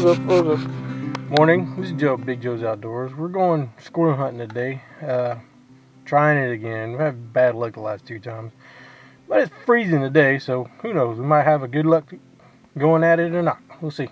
Rose up. Morning. This is Joe, Big Joe's Outdoors. We're going squirrel hunting today. Trying it again. We've had bad luck the last 2 times. But it's freezing today, so who knows? We might have a good luck going at it or not. We'll see.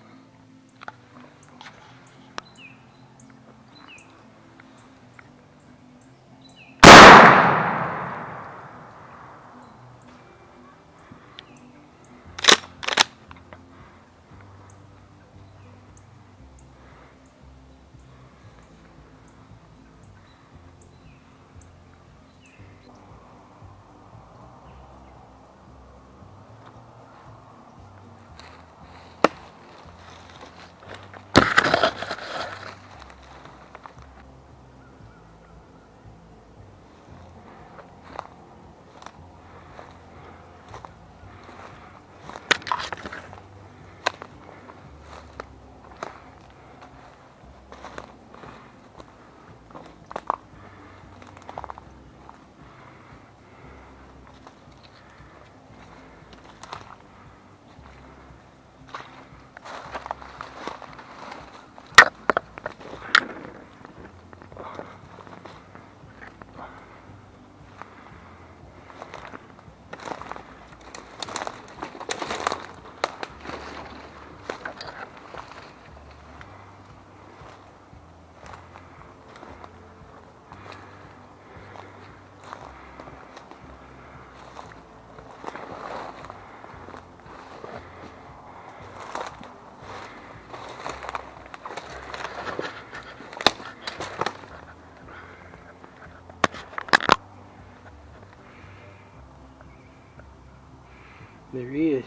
There he is.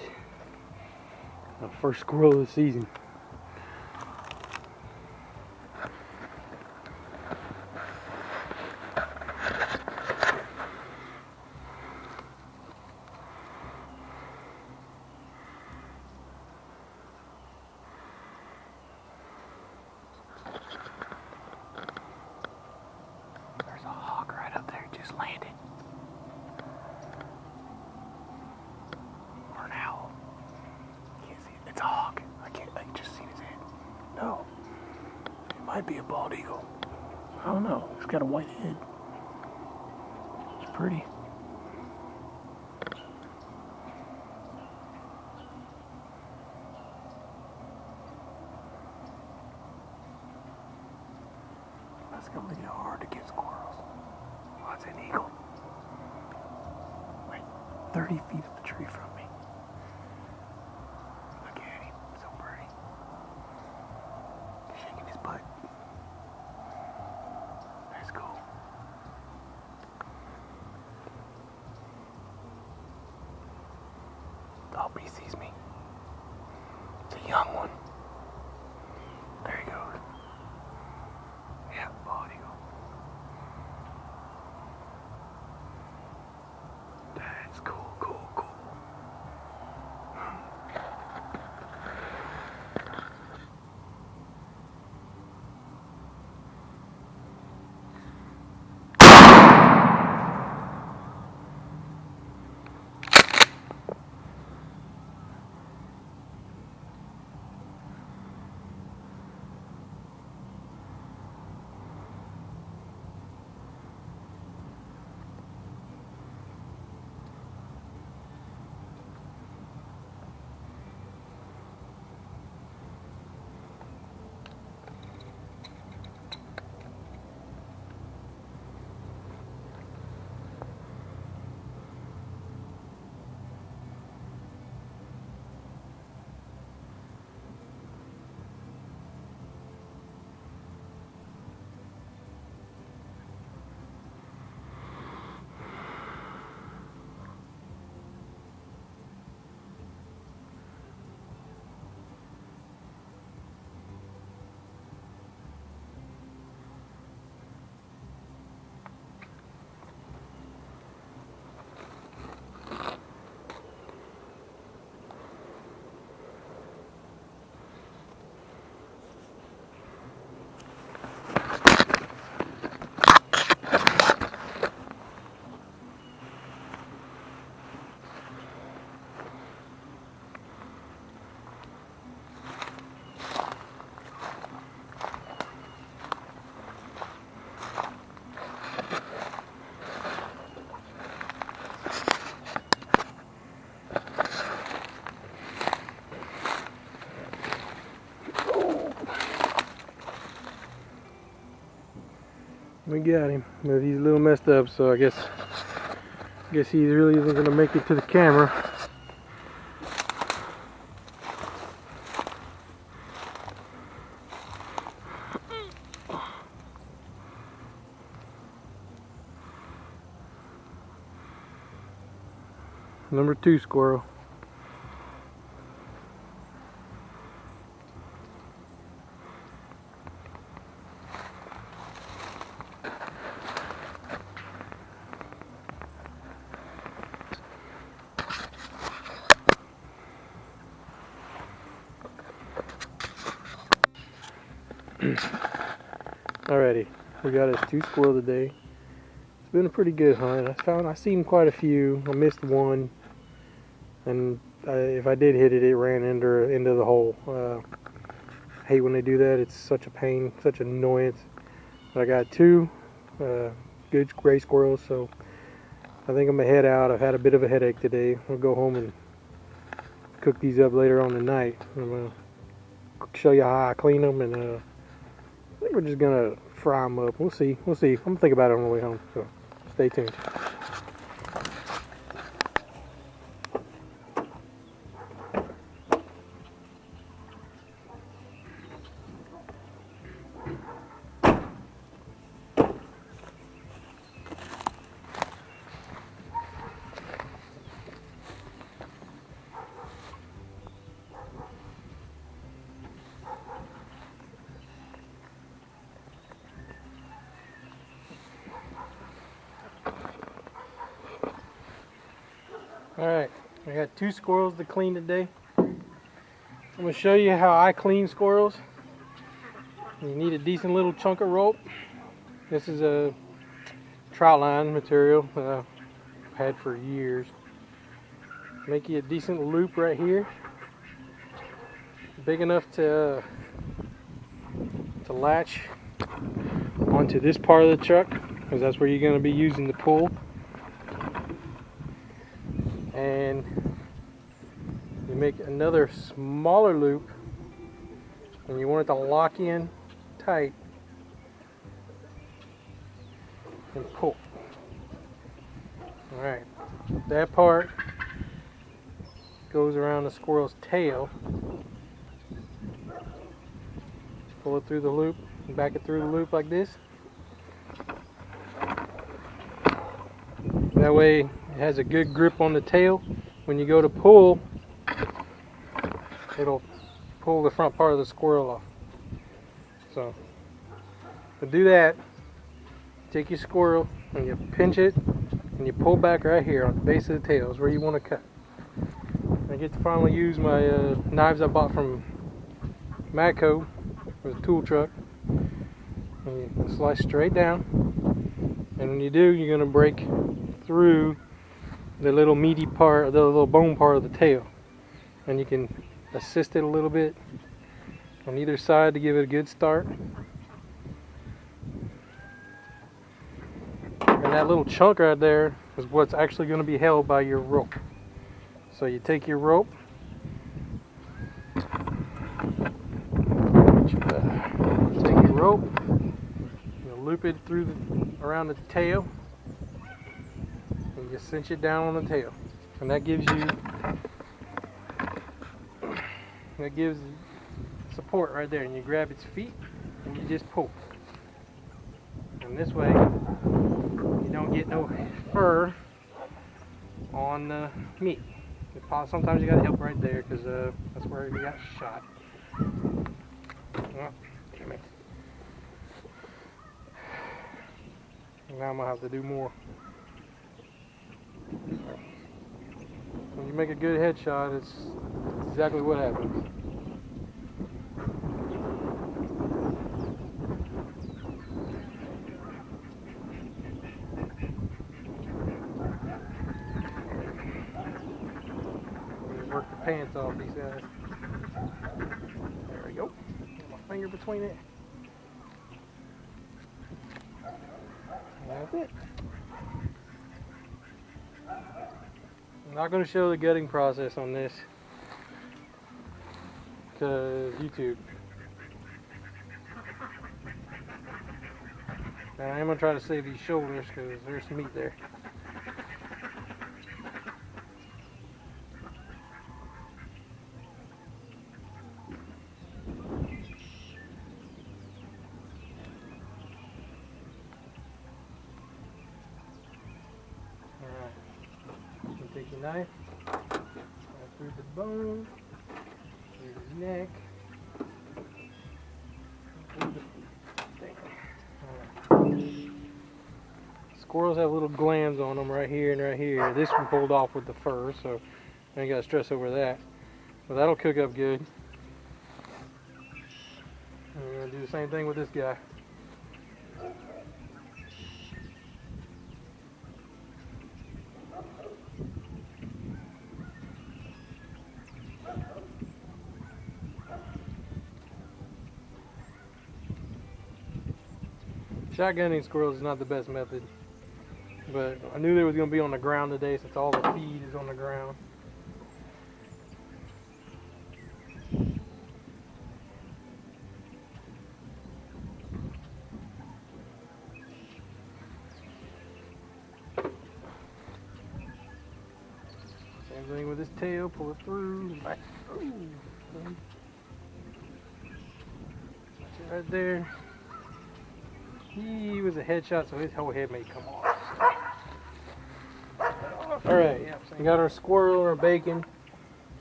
Our first squirrel of the season. There's a hawk right up there, just landed. It's a hawk. I just seen his head. No. It might be a bald eagle. I don't know. It's got a white head. It's pretty. That's gonna make it hard to get squirrels. Oh, it's an eagle. Like 30 feet up the tree from me. But that's cool. I hope he sees me. It's a young one. There he goes. Yeah, bald eagle. That's cool. We got him, but he's a little messed up, so I guess he really isn't gonna make it to the camera. Number 2 squirrel. Alrighty, we got us 2 squirrel today. It's been a pretty good hunt. I seen quite a few. I missed one, and if I did hit it, it ran into the hole. I hate when they do that. It's such a pain, such an annoyance. But I got 2 good gray squirrels, so I think I'm gonna head out. I've had a bit of a headache today. I'll go home and cook these up later on tonight. I'm gonna show you how I clean them, and I think we're just gonna fry them up. We'll see. I'm gonna think about it on the way home. So stay tuned. Alright, I got 2 squirrels to clean today. I'm going to show you how I clean squirrels. You need a decent little chunk of rope. This is a trout line material that I've had for years. Make you a decent loop right here. Big enough to latch onto this part of the truck, because that's where you're going to be using the pull. And you make another smaller loop, and you want it to lock in tight and pull. Alright, that part goes around the squirrel's tail. Pull it through the loop and back it through the loop like this. That way it has a good grip on the tail. When you go to pull, it'll pull the front part of the squirrel off. So to do that, take your squirrel and you pinch it and you pull back right here on the base of the tail is where you want to cut. I get to finally use my knives I bought from Matco for the tool truck. And you slice straight down, and when you do, you're going to break through the little meaty part, the little bone part of the tail, and you can assist it a little bit on either side to give it a good start. And that little chunk right there is what's actually going to be held by your rope. So you take your rope, you loop it through around the tail, and you cinch it down on the tail, and that gives support right there. And you grab its feet and you just pull, and this way you don't get no fur on the meat. Sometimes you gotta help right there, because that's where you got shot. Oh, damn it. Now I'm gonna have to do more. When you make a good headshot, it's exactly what happens. Work the pants off these guys. There we go. Get my finger between it. That's it. I'm not going to show the gutting process on this because YouTube. Now I'm gonna try to save these shoulders because there's some meat there. Alright, you take your knife, right through the bone, through the neck, through the thing. Alright. Squirrels have little glands on them right here and right here. This one pulled off with the fur, so I ain't got to stress over that. But that'll cook up good. And we're going to do the same thing with this guy. Shotgunning squirrels is not the best method, but I knew they was going to be on the ground today since all the feed is on the ground. Same thing with his tail, pull it through, back. Ooh. Right there. He was a headshot, so his whole head may come off. Alright, we got our squirrel, our bacon,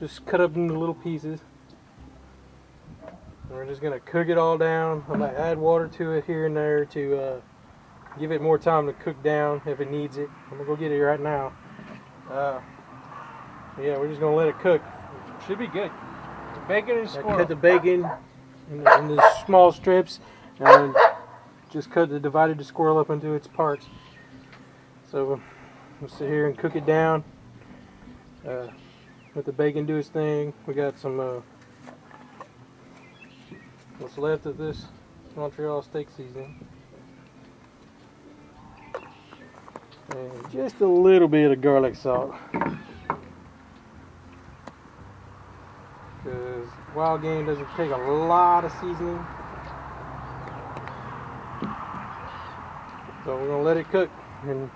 just cut up into little pieces. And we're just going to cook it all down. I might add water to it here and there to give it more time to cook down if it needs it. I'm going to go get it right now. Yeah, we're just going to let it cook. Should be good. The bacon and squirrel. Cut the bacon into small strips and just divided the squirrel up into its parts. So we'll sit here and cook it down. Let the bacon do its thing. We got some what's left of this Montreal steak seasoning. And just a little bit of garlic salt. Because wild game doesn't take a lot of seasoning. So we're going to let it cook. And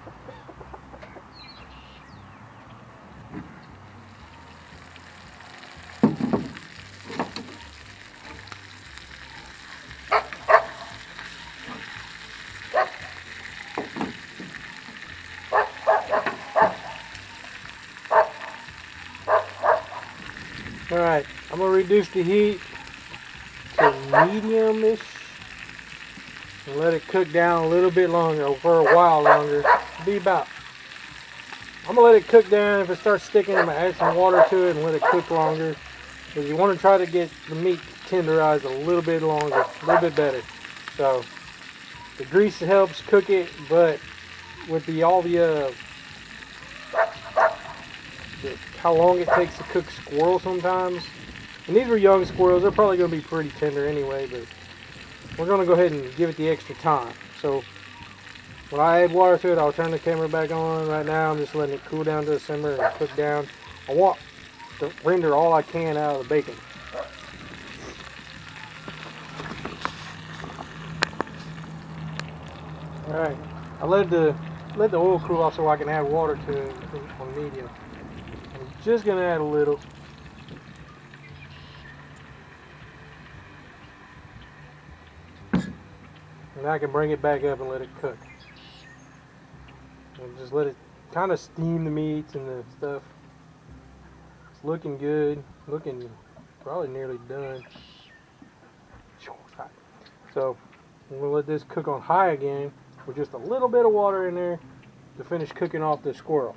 alright, I'm going to reduce the heat to medium-ish. And let it cook down a little bit longer, or for a while longer. Be about. I'm gonna let it cook down. If it starts sticking, I'm gonna add some water to it and let it cook longer. Because you want to try to get the meat tenderized a little bit longer, a little bit better. So the grease helps cook it, but with how long it takes to cook squirrels sometimes. And these were young squirrels. They're probably gonna be pretty tender anyway, but we're going to go ahead and give it the extra time. So when I add water to it, I'll turn the camera back on. Right now I'm just letting it cool down to a simmer and cook down. I want to render all I can out of the bacon. Alright, I let the oil cool off so I can add water to it on medium. I'm just going to add a little. And I can bring it back up and let it cook. And just let it kind of steam the meats and the stuff. It's looking good. Looking probably nearly done. So I'm going to let this cook on high again with just a little bit of water in there to finish cooking off the squirrel.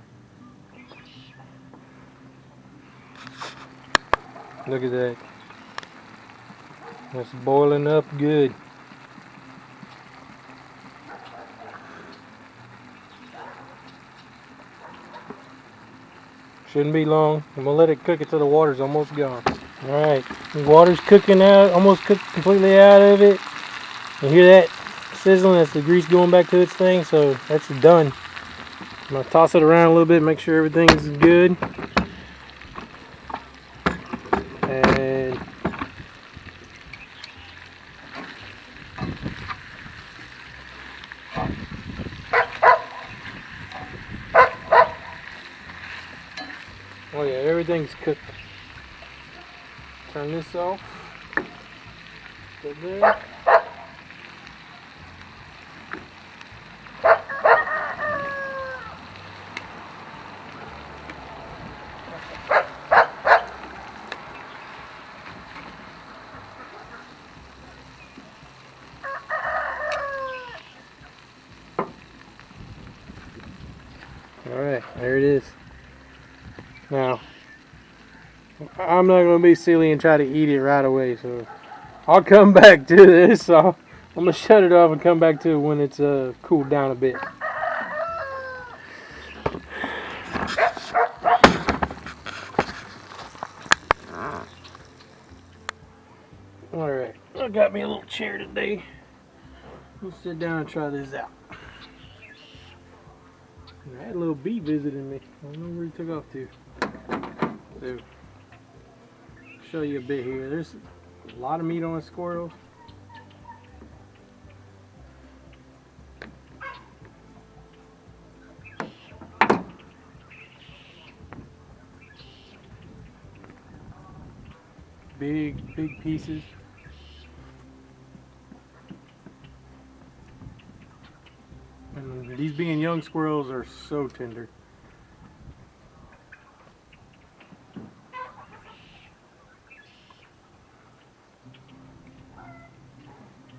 Look at that. It's boiling up good. Shouldn't be long. I'm going to let it cook until the water's almost gone. Alright, the water's cooking out, almost cooked completely out of it. You hear that sizzling? That's the grease going back to its thing, so that's done. I'm going to toss it around a little bit, make sure everything's good. And Oh yeah, everything's cooked. Turn this off. Go there. Alright, there it is. Now, I'm not going to be silly and try to eat it right away, so I'll come back to this. I'm going to shut it off and come back to it when it's cooled down a bit. Alright, I got me a little chair today. Let's sit down and try this out. I had a little bee visiting me. I don't know where he took off to. So, show you a bit here. There's a lot of meat on a squirrel. Big pieces. And these being young squirrels are so tender.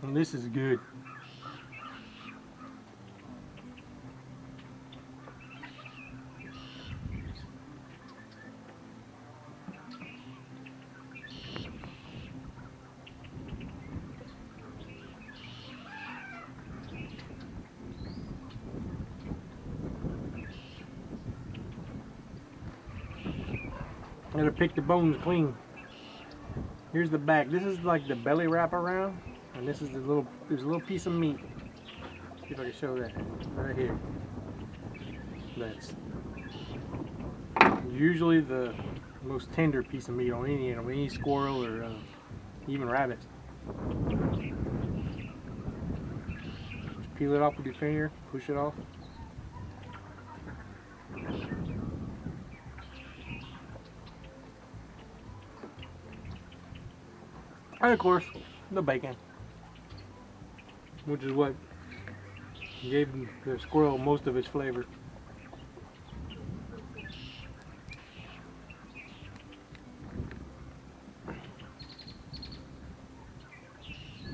And this is good. I gotta pick the bones clean. Here's the back. This is like the belly wrap around, and this is there's a little piece of meat. See if I can show that right here. That's usually the most tender piece of meat on any animal, any squirrel or even rabbit. Just peel it off with your finger, push it off. And of course, the bacon, which is what gave the squirrel most of its flavor.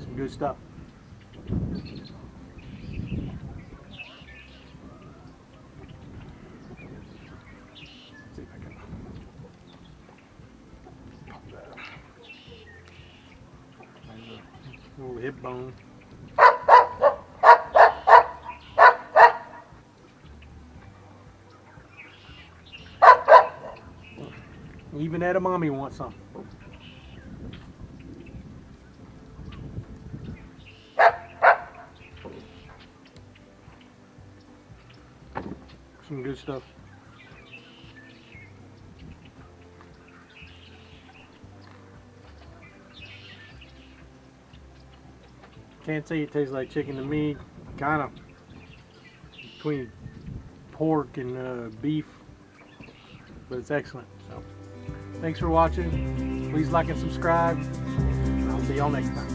Some good stuff. Let's see if I can pop that up. Little hip bone. Even edamame wants some. Some good stuff. Can't say it tastes like chicken to me. Kind of between pork and beef, but it's excellent. So, thanks for watching. Please like and subscribe. And I'll see y'all next time.